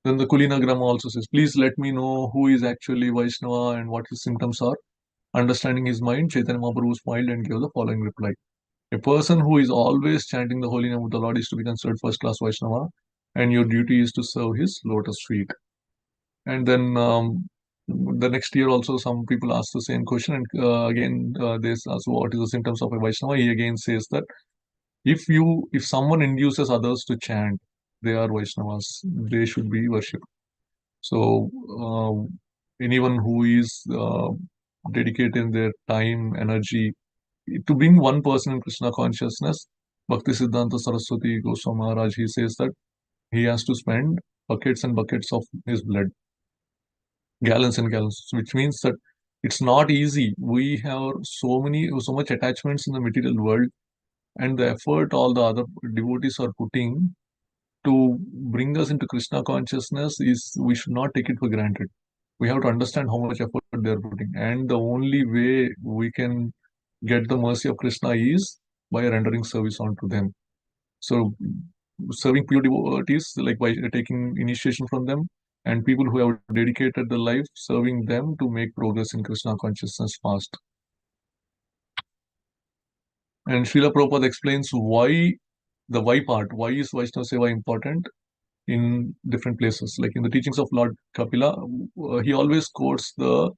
Then the Kulina Grama also says, please let me know who is actually Vaishnava and what his symptoms are. Understanding his mind, Chaitanya Mahaprabhu smiled and gave the following reply. A person who is always chanting the holy name of the Lord is to be considered first class Vaishnava, and your duty is to serve his lotus feet. And then the next year also some people ask the same question, and again they ask what is the symptoms of a Vaishnava. He again says that if someone induces others to chant, they are Vaishnavas. They should be worshipped. So anyone who is dedicating their time, energy to bring one person in Krishna consciousness, Bhakti Siddhanta Saraswati Goswami Maharaj, he says that he has to spend buckets and buckets of his blood, gallons and gallons, which means that it's not easy. We have so much attachments in the material world, and the effort all the other devotees are putting to bring us into Krishna consciousness is we should not take it for granted. We have to understand how much effort they are putting, and the only way we can get the mercy of Krishna is by rendering service unto them. So, serving pure devotees, like by taking initiation from them, and people who have dedicated their life, serving them to make progress in Krishna consciousness fast. And Srila Prabhupada explains why the why part, why is Vaishnava Seva important in different places. Like in the teachings of Lord Kapila, he always quotes the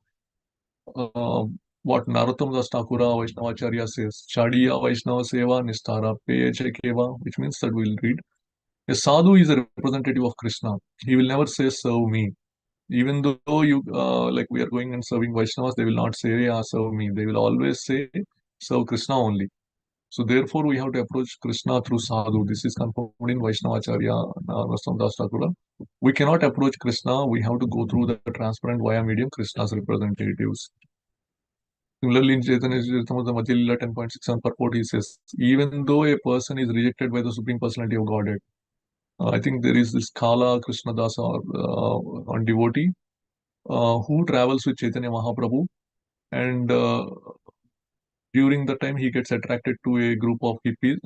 uh, what Narottam Das Thakura Vaishnavacharya says, Chadiya Vaishnava Seva Nistara Peya Keva, which means that we'll read. A sadhu is a representative of Krishna. He will never say, serve me. Even though you like we are going and serving Vaishnavas, they will not say, yeah, serve me. They will always say, serve Krishna only. So therefore, we have to approach Krishna through sadhu. This is confirmed in Vaishnavacharya Narottam Das Thakura. We cannot approach Krishna. We have to go through the transparent via medium Krishna's representatives. Similarly, in Chaitanya Charitamrita Madhya Lila 10.67 purport, he says, even though a person is rejected by the Supreme Personality of Godhead, I think there is this Kala Krishnadasa on devotee who travels with Chaitanya Mahaprabhu, and during the time he gets attracted to a group of hippies,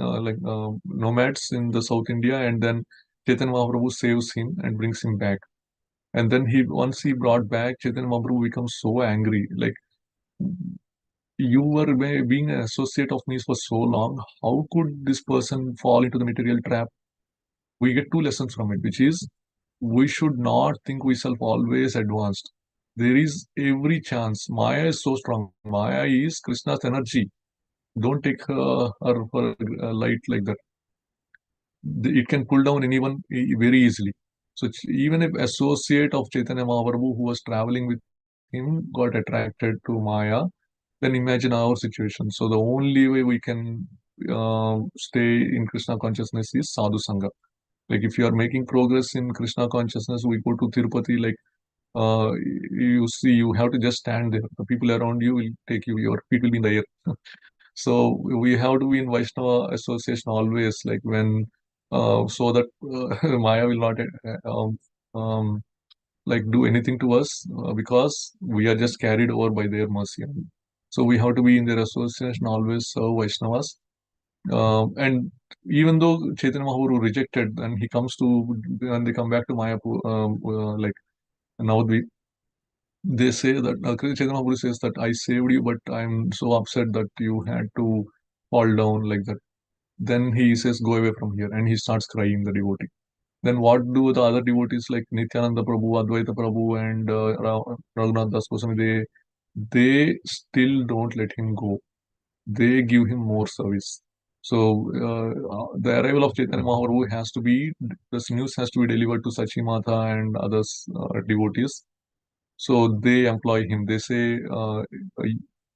nomads in the South India, and then Chaitanya Mahaprabhu saves him and brings him back. And then once he brought back, Chaitanya Mahaprabhu becomes so angry, like, you were being an associate of me for so long. How could this person fall into the material trap? We get two lessons from it, which is we should not think we self always advanced. There is every chance. Maya is so strong. Maya is Krishna's energy. Don't take her for light like that. It can pull down anyone very easily. So even if associate of Chaitanya Mahaprabhu who was traveling with him got attracted to Maya, then imagine our situation. So the only way we can stay in Krishna consciousness is sadhu sangha. Like if you are making progress in Krishna consciousness, we go to Tirupati, like you see, you have to just stand there. The people around you will take you, your feet will be in the air. So we have to be in Vaishnava association always, like when, so that Maya will not like do anything to us because we are just carried over by their mercy. So we have to be in their association always, serve Vaishnavas. And even though Chaitanya Mahaprabhu rejected, and he comes to, when they come back to Mayapur, like Navadvip, they say that Chaitanya Mahaprabhu says that I saved you, but I'm so upset that you had to fall down like that. Then he says, go away from here, and he starts crying, the devotee. Then what do the other devotees like Nityananda Prabhu, Advaita Prabhu, and Raghunath Das Goswami? They still don't let him go. They give him more service. So the arrival of Chaitanya Mahaprabhu has to be, this news has to be delivered to Sachi Mata and others devotees. So they employ him. They say,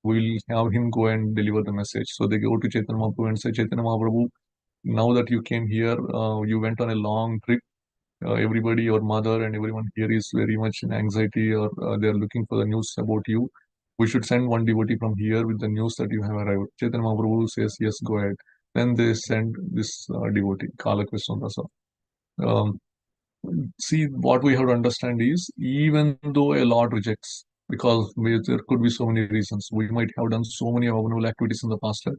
we'll have him go and deliver the message. So they go to Chaitanya Mahaprabhu and say, Chaitanya Mahaprabhu, now that you came here, you went on a long trip. Everybody, your mother and everyone here is very much in anxiety, or they're looking for the news about you. We should send one devotee from here with the news that you have arrived. Chaitanya Mahaprabhu says, yes, go ahead. Then they send this devotee, Kala Krishna Dasa. See, what we have to understand is, even though a Lord rejects, because there could be so many reasons, we might have done so many abominable activities in the past life,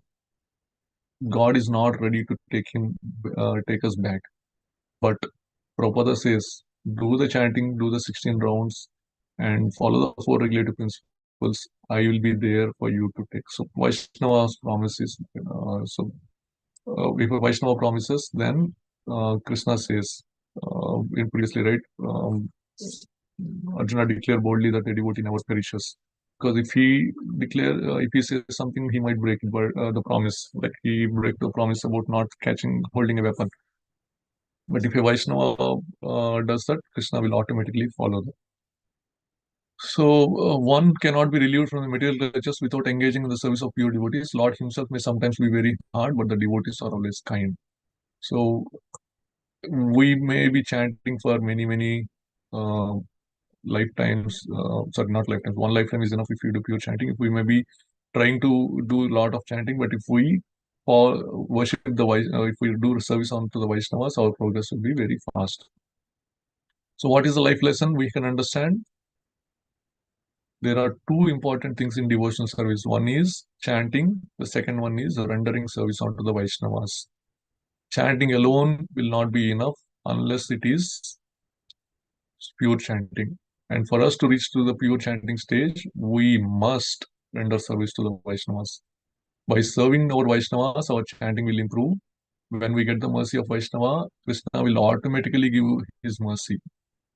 God is not ready to take us back. But Prabhupada says, do the chanting, do the 16 rounds, and follow the four regulative principles. I will be there for you to take. So Vaishnava's promises. If a Vaishnava promises, then Krishna says, in previously, right? Arjuna declared boldly that a devotee never perishes. Because if he says something, he might break the promise. Like he break the promise about not holding a weapon. But if a Vaishnava does that, Krishna will automatically follow that. So one cannot be relieved from the material touches without engaging in the service of pure devotees. Lord himself may sometimes be very hard, but the devotees are always kind. So we may be chanting for many lifetimes. Sorry, not lifetimes. One lifetime is enough if you do pure chanting. If we may be trying to do a lot of chanting, but if we worship if we do service on to the Vaishnavas, our progress will be very fast. So what is the life lesson we can understand? There are two important things in devotional service. One is chanting. The second one is rendering service onto the Vaishnavas. Chanting alone will not be enough unless it is pure chanting. And for us to reach to the pure chanting stage, we must render service to the Vaishnavas. By serving our Vaishnavas, our chanting will improve. When we get the mercy of Vaishnava, Krishna will automatically give his mercy.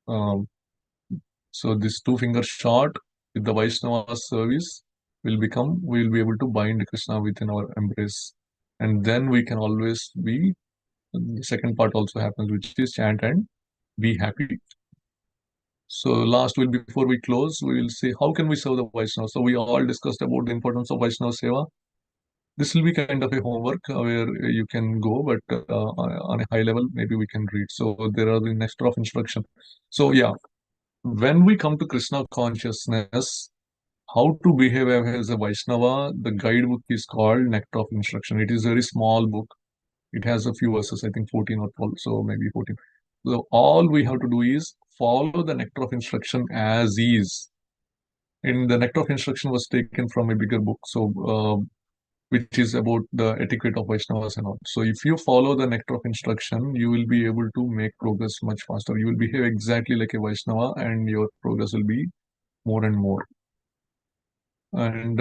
So this two-finger shot with the Vaishnava service we will be able to bind Krishna within our embrace. And then we can always be, the second part also happens, which is chant and be happy. So last will, before we close, we will say, how can we serve the Vaishnava? So we all discussed about the importance of Vaishnava Seva. This will be kind of a homework where you can go, but on a high level, maybe we can read. So there are the nectar of instruction. So yeah, when we come to Krishna consciousness, how to behave as a Vaishnava, the guidebook is called Nectar of Instruction. It is a very small book. It has a few verses, I think 14 or 12, so maybe 14. So all we have to do is follow the Nectar of Instruction as is. And the Nectar of Instruction was taken from a bigger book, so which is about the etiquette of Vaishnavas and all. So if you follow the Nectar of Instruction, you will be able to make progress much faster. You will behave exactly like a Vaishnava and your progress will be more and more. And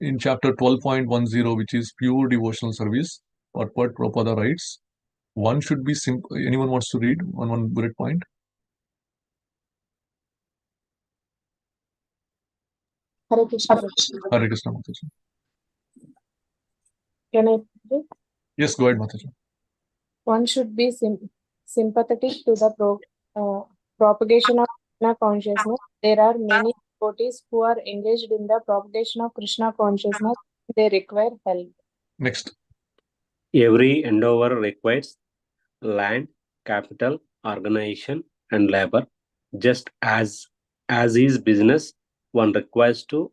in chapter 12.10, which is pure devotional service, Purport Prabhupada writes, one should be simple. Anyone wants to read one bullet point? Hare Krishna. Hare Krishna, Mataji. Can I read? Yes, go ahead, Mataji. One should be sympathetic to the propagation of Krishna consciousness. There are many devotees who are engaged in the propagation of Krishna consciousness. They require help. Next. Every endeavor requires land, capital, organization, and labor. Just as is business, one requires to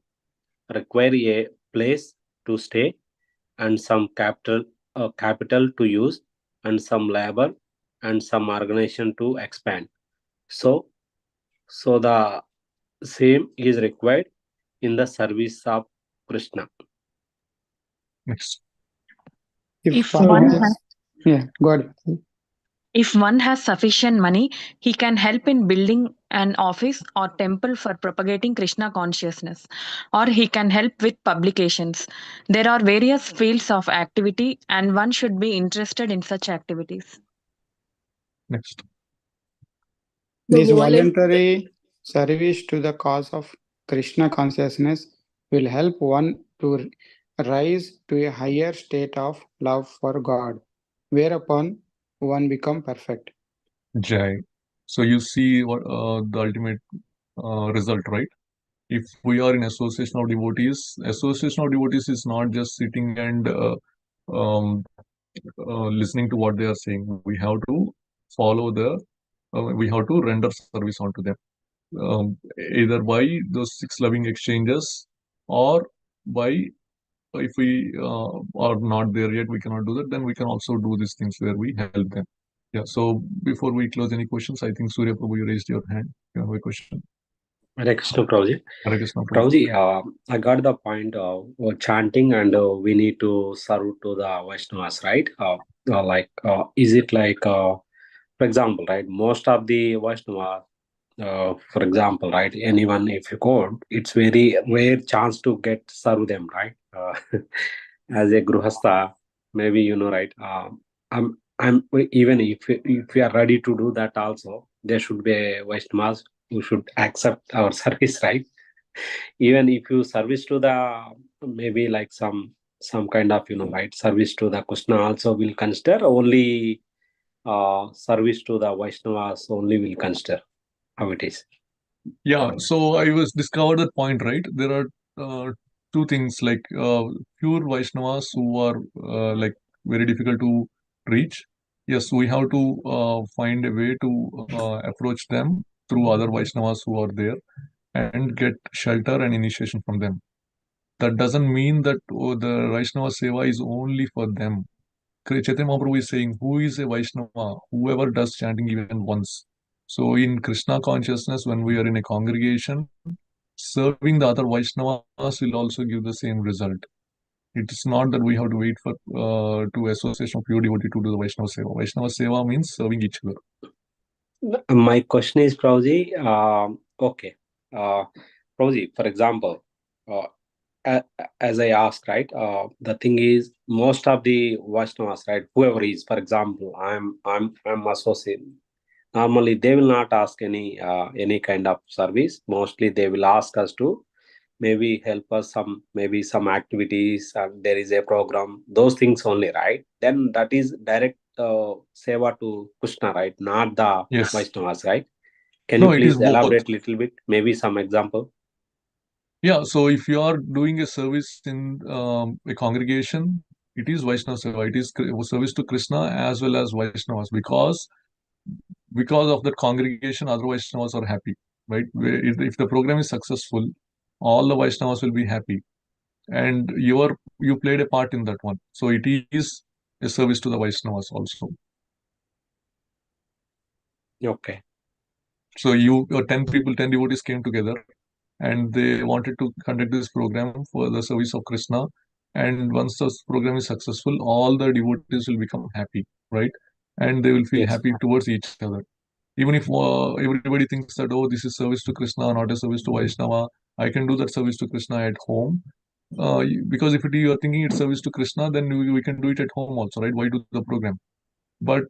require a place to stay and some capital to use and some labor and some organization to expand. So the same is required in the service of Krishna. Next. If one has, yeah, go ahead. If one has sufficient money, he can help in building an office or temple for propagating Krishna consciousness, or he can help with publications. There are various fields of activity, and one should be interested in such activities. Next. This voluntary service to the cause of Krishna consciousness will help one to rise to a higher state of love for God, whereupon one become perfect. Jai. So you see what the ultimate result, right? If we are in association of devotees is not just sitting and listening to what they are saying. We have to follow we have to render service onto them, either by those 6 loving exchanges or by, if we are not there yet, we cannot do that, then we can also do these things where we help them. Yeah. So before we close, any questions? I think Surya Prabhu, you raised your hand. You have a question. Hare Krishna, Prabhuji. Hare Krishna, Prabhu. Prabhuji, I got the point of chanting and we need to serve to the Vaishnavas, right? Is it like, for example, right? Most of the Vaishnavas, for example, right? Anyone, if you go, it's very rare chance to get serve them, right? As a Gruhastha, maybe you know, right? I'm even if we are ready to do that, also there should be a Vaishnavas who should accept our service, right? Even if you service to the maybe like some kind of right service to the Krishna also will consider only service to the Vaishnavas only will consider how it is. Yeah, so I was discovered that point, right? There are two things like pure Vaishnavas who are like very difficult to reach. Yes, we have to find a way to approach them through other Vaishnavas who are there and get shelter and initiation from them. That doesn't mean that the Vaishnava Seva is only for them. Chaitanya Mahaprabhu is saying, who is a Vaishnava? Whoever does chanting even once. So in Krishna consciousness, when we are in a congregation, serving the other Vaishnavas will also give the same result. It is not that we have to wait for to association of pure devotee to do the Vaishnava Seva. Vaishnava Seva means serving each other. My question is, Prabhuji, okay. Prabhuji, for example, as I asked, right, the thing is, most of the Vaishnavas, right, whoever is, for example, I'm associate. Normally, they will not ask any kind of service. Mostly, they will ask us to maybe help us maybe some activities. There is a program, those things only, right? Then that is direct seva to Krishna, right? Not the Yes. Vaishnavas, right? Can No, you it is please both. elaborate a little bit? Maybe some example. Yeah, so if you are doing a service in a congregation, it is Vaishnava Seva. It is service to Krishna as well as Vaishnavas because of that congregation, other Vaishnavas are happy, right? If the program is successful, all the Vaishnavas will be happy, and you played a part in that one. So it is a service to the Vaishnavas also. Okay. So your 10 people, 10 devotees came together, and they wanted to conduct this program for the service of Krishna. And once this program is successful, all the devotees will become happy, right? And they will feel Yes. happy towards each other. Even if everybody thinks that, oh, this is service to Krishna, not a service to Vaishnava, I can do that service to Krishna at home. Because if you are thinking it's service to Krishna, then we can do it at home also, right? Why do the program? But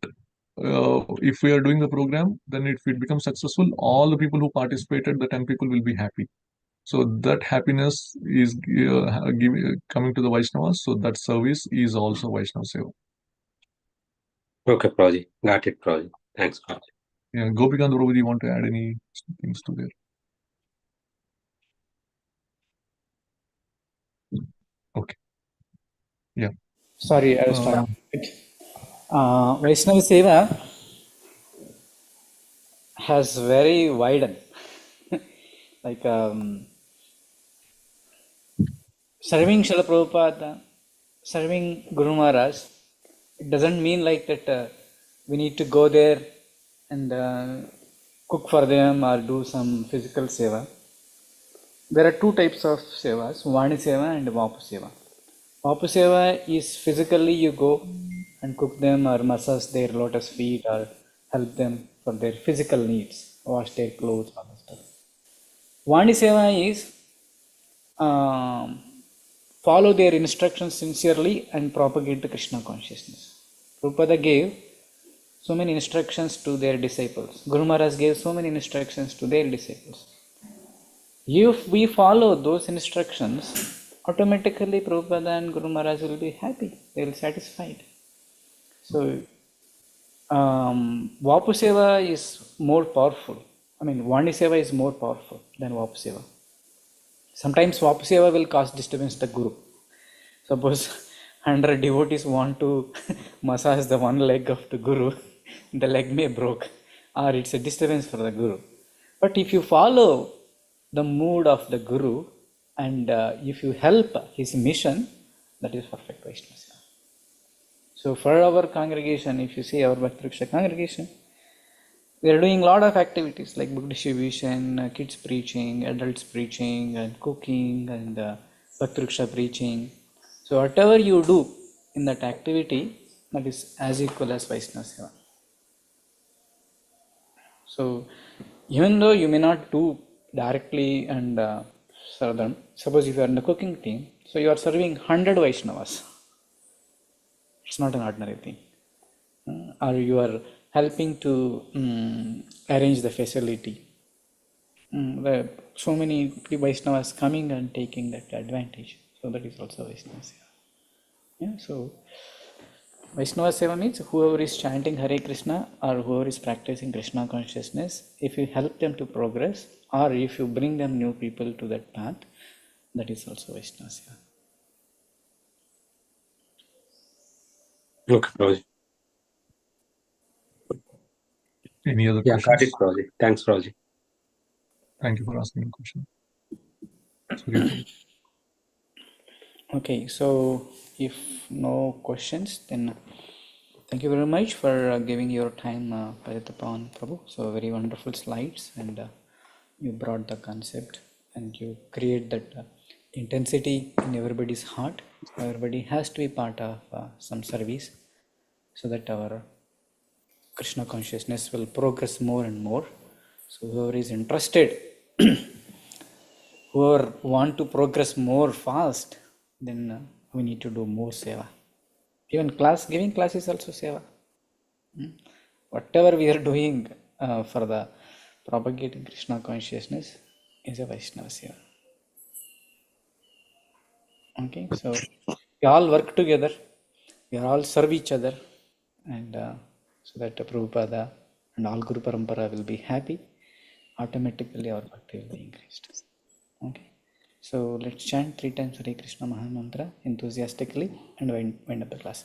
if we are doing the program, then if it becomes successful, all the people who participated, the 10 people will be happy. So that happiness is coming to the Vaishnavas. So that service is also Vaishnava Seva. Okay, Prabhuji. Got it, Prabhuji. Thanks, Prabhuji. Yeah, Gopikant Prabhuji, you want to add any things to there? Okay. Yeah. Sorry, I was talking. Vaishnava Seva has very widen. Like serving Srila Prabhupada, serving Guru Maharaj, it doesn't mean like that we need to go there and cook for them or do some physical seva. There are two types of sevas, Vani Seva and Vapu Seva. Vapu Seva is physically you go and cook them or massage their lotus feet or help them for their physical needs, wash their clothes, all that stuff. Vani Seva is follow their instructions sincerely and propagate the Krishna consciousness. Prabhupada gave so many instructions to their disciples. Guru Maharaj gave so many instructions to their disciples. If we follow those instructions, automatically Prabhupada and Guru Maharaj will be happy, they will be satisfied. So, Vapu Seva is more powerful. I mean, Vani Seva is more powerful than Vapu Seva. Sometimes Vapu Seva will cause disturbance to the Guru. Suppose 100 devotees want to massage the one leg of the Guru, the leg may broke, or it's a disturbance for the Guru. But if you follow the mood of the Guru and if you help his mission, that is perfect Vaishnava Seva. So for our congregation, if you see our Bhakti congregation, we are doing a lot of activities like book distribution, kids preaching, adults preaching, and cooking, and Bhakti preaching. So whatever you do in that activity, that is as equal as Vaishnava Seva. So even though you may not do directly and serve them, suppose if you are in the cooking team, so you are serving 100 Vaishnavas. It's not an ordinary thing. Or you are helping to arrange the facility. So many Vaishnavas coming and taking that advantage. So that is also Vaishnava Seva. Yeah, so Vaishnava Seva means whoever is chanting Hare Krishna or whoever is practicing Krishna consciousness, if you help them to progress or if you bring them new people to that path, that is also Vaishnava Seva. Okay, Prabhuji. Any other Yeah, got it, questions? Prabhuji. Thanks, Prabhuji. Thank you for asking the question. Surya Prabhu. Okay, so if no questions, then thank you very much for giving your time, Paritapan Prabhu. So very wonderful slides, and you brought the concept and you create that intensity in everybody's heart. Everybody has to be part of some service so that our Krishna consciousness will progress more and more. So whoever is interested, whoever want to progress more fast, then we need to do more seva. Even giving class is also seva. Whatever we are doing for the propagating Krishna consciousness is a Vaishnava Seva. Okay, so we all work together, we all serve each other, and so that Prabhupada and all Guru Parampara will be happy, automatically our bhakti will be increased. Okay, so let's chant 3 times Hare Krishna Maha Mantra enthusiastically and wind up the class.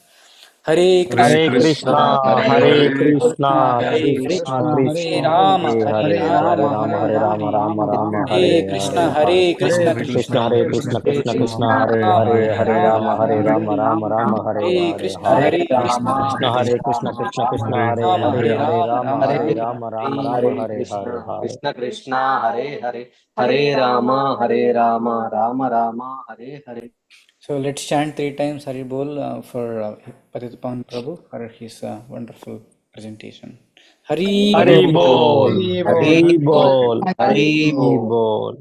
Hare Hare Krishna, Hare Krishna, Hare Krishna Krishna, Hare Krishna, Rama, Hare Hare Hare, Rama, Hare Rama, Rama Rama, Hare Hare Krishna, Hare, Hare Krishna, Hare Krishna Krishna, Hare Krishna Krishna, Krishna, Krishna Krishna, Hare Rama, Hare, Hare Hare Rama, Rama, Hare Rama, Rama Rama, Hare Hare Hare, Krishna, Hare Hare Krishna, Krishna, Krishna Hare Krishna, Krishna, Krishna Krishna, Hare Rama, Hare, Hare Hare Rama, Rama, Rama Hare Rama, Rama, Rama Hare Rama, Hare Hare, Krishna, Hare. Krishna Krishna, Hare Hare, Hare Rama, Hare Rama, Rama Rama, Hare Hare. So let's chant 3 times Hari Bol for Paritapan Prabhu for his wonderful presentation. Hari Hari Bol, Bol, Hare Hari Bol, Hare Hari Bol. Bol.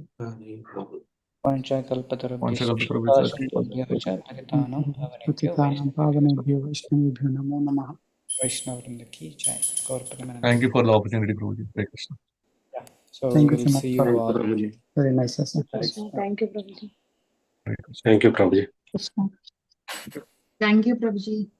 Panchakalpatarubhyascha Panchakalpatarubhyascha Shubhyascha Paritanam Bhavanebhyo पतितानां पावनेभ्यो वैष्णवेभ्यो नमो नमः. Vaishnavavrinda ki jai. Gaur Premanande. Thank you for the opportunity, Prabhuji. Hare Krishna. Yeah. So Thank you we'll so much see for you all. very nice session. Thank you, Prabhuji. Hare Krishna. Thank you, Prabhuji. Thank you, Prabhuji.